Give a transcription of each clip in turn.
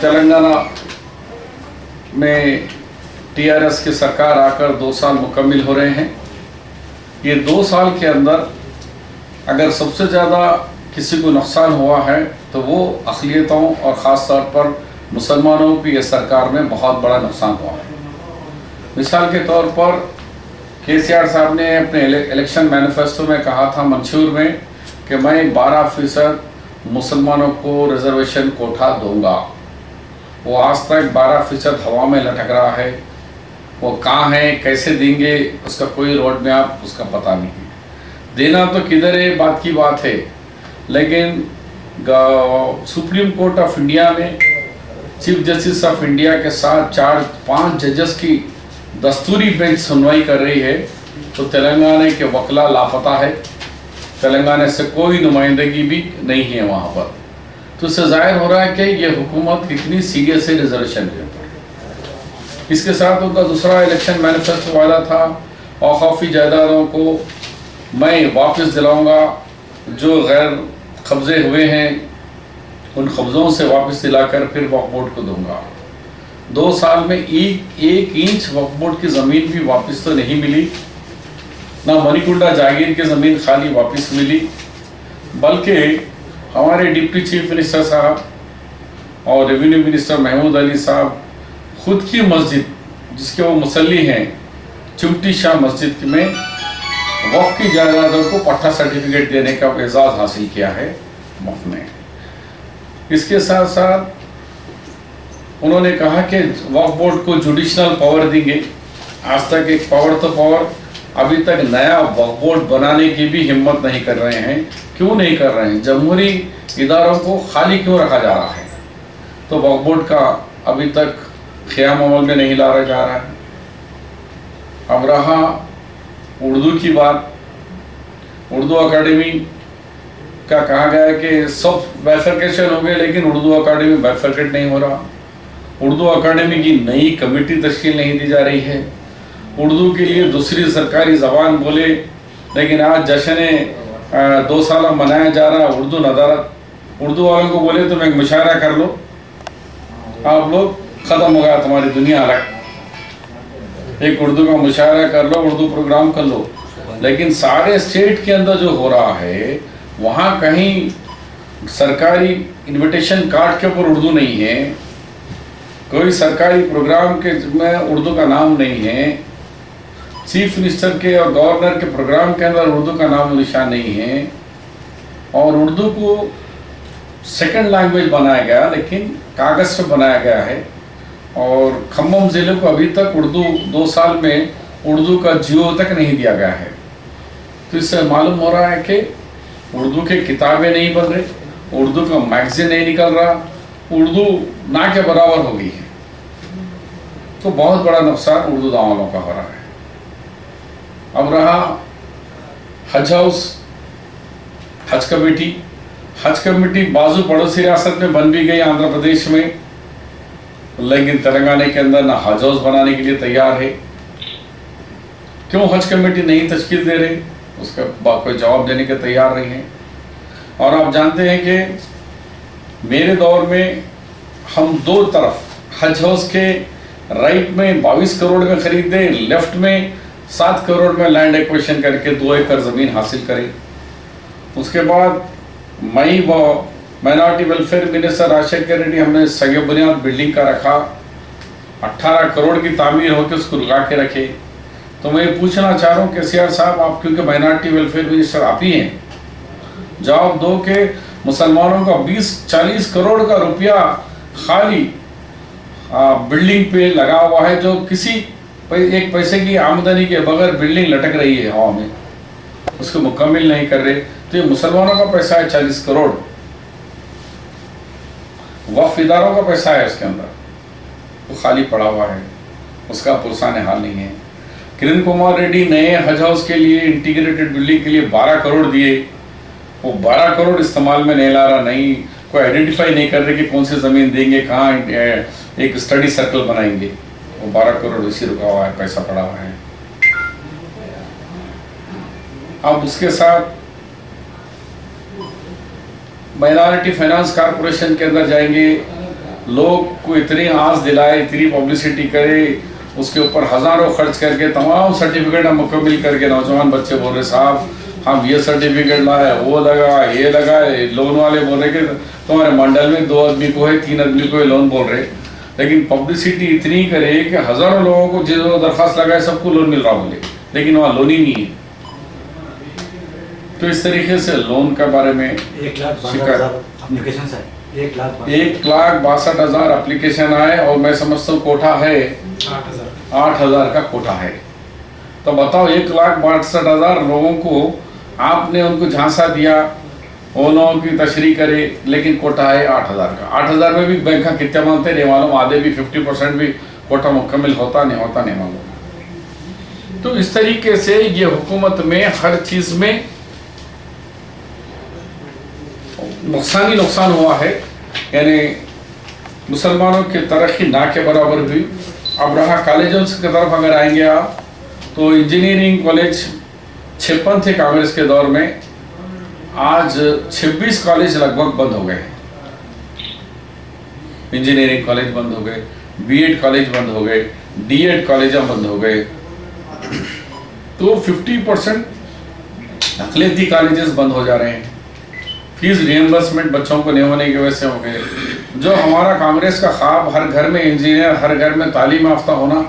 तेलंगाना में टीआरएस की सरकार आकर 2 साल मुकम्मिल हो रहे हैं। ये 2 साल के अंदर अगर सबसे ज़्यादा किसी को नुकसान हुआ है तो वो अक़लियतों और ख़ास तौर पर मुसलमानों की ये सरकार में बहुत बड़ा नुकसान हुआ है। मिसाल के तौर पर केसीआर साहब ने अपने इलेक्शन मैनिफेस्टो में कहा था मंशूर में कि मैं 12% मुसलमानों को रिजर्वेशन कोटा दूंगा। वो आज तक 12% हवा में लटक रहा है। वो कहाँ है, कैसे देंगे, उसका कोई रोड मैप उसका पता नहीं है। देना तो किधर है बात की बात है, लेकिन सुप्रीम कोर्ट ऑफ इंडिया में चीफ जस्टिस ऑफ इंडिया के साथ 4-5 जजेस की दस्तूरी बेंच सुनवाई कर रही है तो तेलंगाना के वकला लापता है। तेलंगाना से कोई नुमाइंदगी भी नहीं है वहाँ पर। तो इससे जाहिर हो रहा है कि ये हुकूमत कितनी सीरियस है रिजर्वेशन के ऊपर। इसके साथ उनका दूसरा इलेक्शन मैनिफेस्टो वाला था औखौफी जायदादों को मैं वापस दिलाऊंगा, जो गैर कब्जे हुए हैं उन कब्ज़ों से वापस दिलाकर फिर वक्फ बोर्ड को दूंगा। 2 साल में एक इंच वक्फ बोर्ड की ज़मीन भी वापस तो नहीं मिली, ना मणिकुंडा जागीर की ज़मीन खाली वापस मिली, बल्कि हमारे डिप्टी चीफ मिनिस्टर साहब और रेवेन्यू मिनिस्टर महमूद अली साहब खुद की मस्जिद जिसके वो मुसल्ली हैं चिमटी शाह मस्जिद में वक्फ की जायदादों को पट्टा सर्टिफिकेट देने का एजाज़ हासिल किया है वक्फ ने। इसके साथ साथ उन्होंने कहा कि वक्फ बोर्ड को जुडिशनल पावर देंगे। आज तक एक पावर तो पावर, अभी तक नया वक्फ बोर्ड बनाने की भी हिम्मत नहीं कर रहे हैं। क्यों नहीं कर रहे हैं? जमहूरी इदारों को खाली क्यों रखा जा रहा है? तो वक्फ बोर्ड का अभी तक क़याम अमल में नहीं लाया जा रहा है। अब रहा उर्दू की बात, उर्दू अकाडमी का कहा गया है कि सब बाइफरकेशन हो गए, लेकिन उर्दू अकाडमी बाइफरकेट नहीं हो रहा। उर्दू अकाडमी की नई कमेटी तश्कील नहीं दी जा रही है। उर्दू के लिए दूसरी सरकारी ज़बान बोले, लेकिन आज जश्न 2 साल मनाया जा रहा उर्दू नदारत। उर्दू वालों को बोले तुम एक मुशायरा कर लो, आप लोग ख़त्म हो गया तुम्हारी दुनिया अलग। एक उर्दू का मुशायरा कर लो, उर्दू प्रोग्राम कर लो, लेकिन सारे स्टेट के अंदर जो हो रहा है वहाँ कहीं सरकारी इनविटेशन कार्ड के ऊपर उर्दू नहीं है, कोई सरकारी प्रोग्राम के में उर्दू का नाम नहीं है, चीफ मिनिस्टर के और गवर्नर के प्रोग्राम के अंदर उर्दू का नाम निशान नहीं है, और उर्दू को सेकंड लैंग्वेज बनाया गया लेकिन कागज़ पे बनाया गया है। और खम्मम ज़िले को अभी तक उर्दू 2 साल में उर्दू का जियो तक नहीं दिया गया है। तो इससे मालूम हो रहा है कि उर्दू के किताबें नहीं बन रही, उर्दू का मैगज़ीन नहीं निकल रहा, उर्दू ना के बराबर हो गई है। तो बहुत बड़ा नुकसान उर्दू दावालों का हो रहा है। अब रहा हज हाउस, हज कमेटी बाजू पड़ोसी रियासत में बन भी गई आंध्र प्रदेश में, लेकिन तेलंगाना के अंदर ना हज हाउस बनाने के लिए तैयार है। क्यों हज कमेटी नहीं तश्कील दे रही, उसका कोई जवाब देने के तैयार नहीं है। और आप जानते हैं कि मेरे दौर में हम 2 तरफ हज हाउस के राइट में 22 करोड़ में खरीदे, लेफ्ट में 7 करोड़ में लैंड एक्विजिशन करके 2 एकड़ ज़मीन हासिल करी। उसके बाद मई व minority welfare minister Rajashekhar Reddy हमने सगे बुनियाद बिल्डिंग का रखा, 18 करोड़ की तामीर होकर उसको रुका के रखे। तो मैं पूछना चाह रहा हूँ केसीआर साहब, आप क्योंकि माइनॉरिटी वेलफेयर मिनिस्टर आप ही हैं, जवाब दो कि मुसलमानों का 20-40 करोड़ का रुपया खाली बिल्डिंग पे लगा हुआ है, जो किसी एक पैसे की आमदनी के बगैर बिल्डिंग लटक रही है हवा में, उसको मुकम्मल नहीं कर रहे। तो ये मुसलमानों का पैसा है 40 करोड़, वक्फ इदारों का पैसा है उसके अंदर, वो खाली पड़ा हुआ है, उसका पुरसाने हाल नहीं है। किरण कुमार रेड्डी नए हज हाउस के लिए इंटीग्रेटेड बिल्डिंग के लिए 12 करोड़ दिए, वो 12 करोड़ इस्तेमाल में नहीं ला रहा, नहीं कोई आइडेंटिफाई नहीं कर रहे कि कौन सी ज़मीन देंगे, कहाँ एक स्टडी सर्कल बनाएंगे। वो 12 करोड़ इसी रुका हुआ है, पैसा पड़ा हुआ है। अब उसके साथ माइनॉरिटी फाइनेंस कॉरपोरेशन के अंदर जाएंगे, लोग को इतनी आस दिलाए, इतनी पब्लिसिटी करे, उसके ऊपर हज़ारों खर्च करके तमाम सर्टिफिकेट हम मुकम्मल करके नौजवान बच्चे बोल रहे साहब हम ये सर्टिफिकेट लाए, वो लगा, ये लगा, लोन वाले बोल रहे कि तुम्हारे मंडल में 2 आदमी को है, 3 आदमी को है लोन बोल रहे, लेकिन पब्लिसिटी इतनी करे कि हज़ारों लोगों को जो दरख्वास्त लगाए सबको लोन मिल रहा बोले, लेकिन वहाँ लोन ही नहीं है। तो इस तरीके से लोन के बारे में 1,62,000 एप्लीकेशन आए और मैं समझता हूँ कोटा है 8,000 का कोटा है। तो बताओ 1,62,000 लोगों को आपने उनको झांसा दिया, उन लोगों की तशरीह करे, लेकिन कोटा है 8,000 का। 8,000 में भी बैंक कितना मानते नहीं मालूम, आधे भी 50% भी कोटा मुकम्मल होता नहीं मालूम। तो इस तरीके से ये हुकूमत में हर चीज़ में नुकसान हुआ है, यानी मुसलमानों की तरक्की ना के बराबर हुई। अब रहा कॉलेजों की तरफ अगर आएंगे आप, तो इंजीनियरिंग कॉलेज 56 थे कांग्रेस के दौर में, आज 26 कॉलेज लगभग बंद हो गए। इंजीनियरिंग कॉलेज बंद हो गए, बीएड कॉलेज बंद हो गए, डीएड कॉलेज बंद हो गए, तो 50% अक़लियती कॉलेजेस बंद हो जा रहे हैं। फीस रिएम्बर्समेंट बच्चों को नहीं होने की वजह से हो गए। जो हमारा कांग्रेस का ख्वाब, हर घर में इंजीनियर, हर घर में तालीम याफ्ता होना,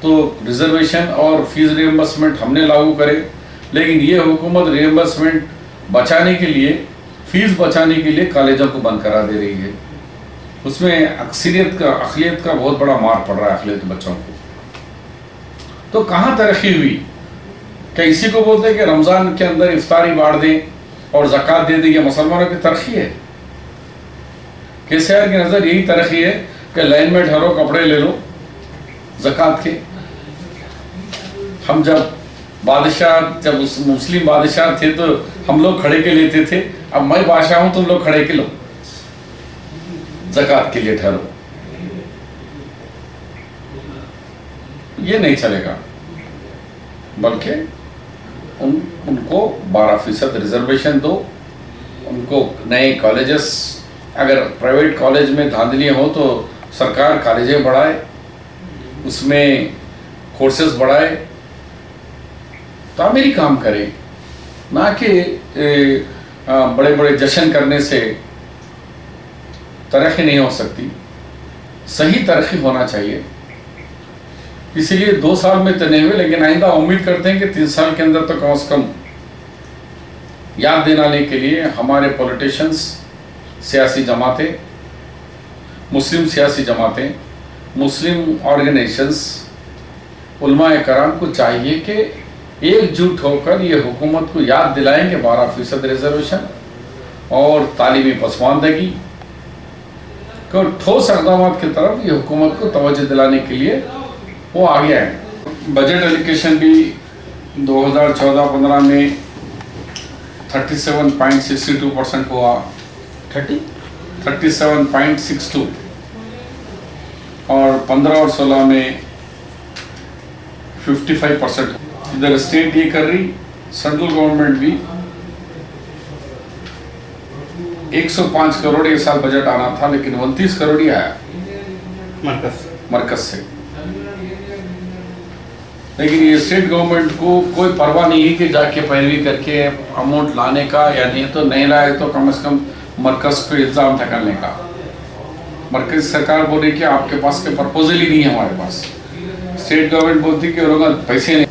तो रिजर्वेशन और फीस रिएम्बर्समेंट हमने लागू करे, लेकिन ये हुकूमत रिएम्बर्समेंट बचाने के लिए, फीस बचाने के लिए कॉलेजों को बंद करा दे रही है। उसमें अक़लियत का बहुत बड़ा मार पड़ रहा है अक़लियत बच्चों को। तो कहाँ तरक्की हुई? क्या इसी को बोलते हैं कि रमज़ान के अंदर इफ्तारी बांट दें और ज़कात दे दें, ये मुसलमानों की तरक्की है? केसीआर की नज़र यही तरक्की है कि लाइन में ठहरो, कपड़े ले लो ज़कात के। हम जब मुस्लिम बादशाह थे तो हम लोग खड़े के लेते थे, अब मैं बादशाह हूं, तुम लोग खड़े के लो, ज़कात के लिए ठहरो। ये नहीं चलेगा, बल्कि उनको 12% रिजर्वेशन दो, उनको नए कॉलेजेस, अगर प्राइवेट कॉलेज में धांधलियाँ हो तो सरकार कॉलेजें बढ़ाए, उसमें कोर्सेज बढ़ाए, तामीरी काम करे, ना कि बड़े बड़े जश्न करने से तरक्की नहीं हो सकती। सही तरक्की होना चाहिए। इसीलिए 2 साल में तो नहीं हुए, लेकिन आइंदा उम्मीद करते हैं कि 3 साल के अंदर तो कम से कम याद दिलाने के लिए हमारे पॉलिटिशियंस, सियासी जमातें, मुस्लिम सियासी जमातें, मुस्लिम ऑर्गेनाइजेशंस, उलमाए कराम को चाहिए कि एकजुट होकर ये हुकूमत को याद दिलाएं कि 12% रिजर्वेशन और तालीमी पसमानदगी को ठोस इक़दाम की तरफ ये हुकूमत को तवज्जो दिलाने के लिए वो आगे आए। बजट एलोकेशन भी 2014-15 में 37.62% हुआ, 37.62, और 15 और 16 में 55%। इधर स्टेट ये कर रही, सेंट्रल गवर्नमेंट भी 105 करोड़ ये साल बजट आना था, लेकिन 29 करोड़ ही आया मरकज से। लेकिन ये स्टेट गवर्नमेंट को कोई परवाह नहीं है कि जाके पैरवी करके अमाउंट लाने का, या नहीं तो नहीं लाए तो कम से कम मरकज पे इल्ज़ाम ठहराने का। मरकज सरकार बोल रही कि आपके पास के प्रपोजल ही नहीं है हमारे पास, स्टेट गवर्नमेंट बोलती कि लोगों पैसे नहीं।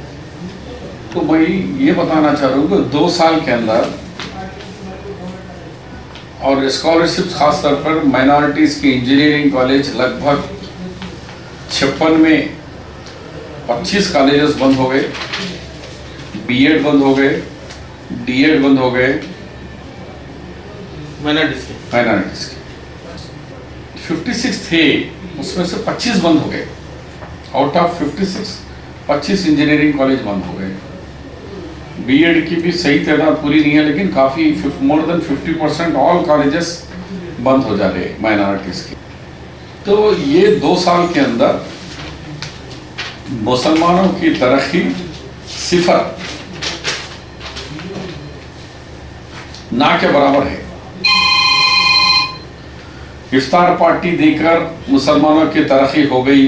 तो मैं ये बताना चाह रहा हूँ कि 2 साल के अंदर, और स्कॉलरशिप खास तौर पर माइनॉरिटीज़ की इंजीनियरिंग कॉलेज लगभग 56 में 25 कॉलेजेस बंद हो गए, बीएड बंद हो गए, डीएड बंद हो गए माइनॉरिटीज़ के। 56 थे, उसमें से 25 बंद हो गए। आउट ऑफ 56 25 इंजीनियरिंग कॉलेज बंद हो गए। बीएड की भी सही तादाद पूरी नहीं है, लेकिन काफ़ी मोर देन 50% ऑल कॉलेजेस बंद हो जा रहे माइनॉरिटीज़ के। तो ये 2 साल के अंदर मुसलमानों की तरक्की 0 ना के बराबर है। इफ्तार पार्टी देकर मुसलमानों की तरक्की हो गई,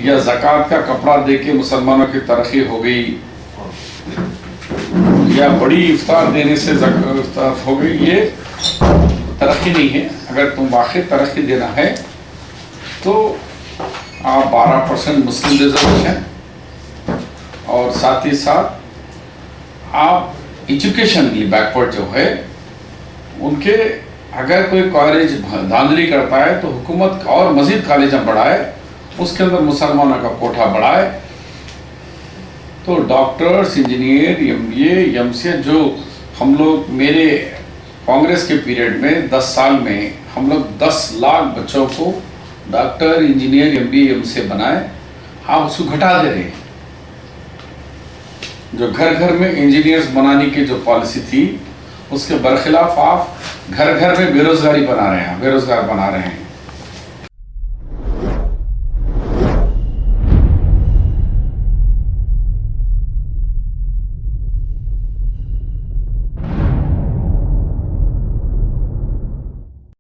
या ज़कात का कपड़ा देके मुसलमानों की तरक्की हो गई, या बड़ी इफ्तार देने से इफ्तार हो गई, ये तरक्की नहीं है। अगर तुम वाकई तरक्की देना है तो आप 12% मुस्लिम रिजर्वेशन और साथ ही साथ आप एजुकेशनली बैकवर्ड जो है उनके, अगर कोई कॉलेज धांधली करता है तो हुकूमत और मजीद कॉलेज बढ़ाए, उसके अंदर मुसलमानों का कोटा बढ़ाए। तो डॉक्टर्स, इंजीनियर, MBA, MCA जो हम लोग, मेरे कांग्रेस के पीरियड में 10 साल में हम लोग 10 लाख बच्चों को डॉक्टर, इंजीनियर, MBA, MCA बनाए, आप उसको घटा दे रहे हैं। जो घर घर में इंजीनियर्स बनाने की जो पॉलिसी थी उसके बरखिलाफ आप घर घर में बेरोजगारी बना रहे हैं, बेरोजगार बना रहे हैं।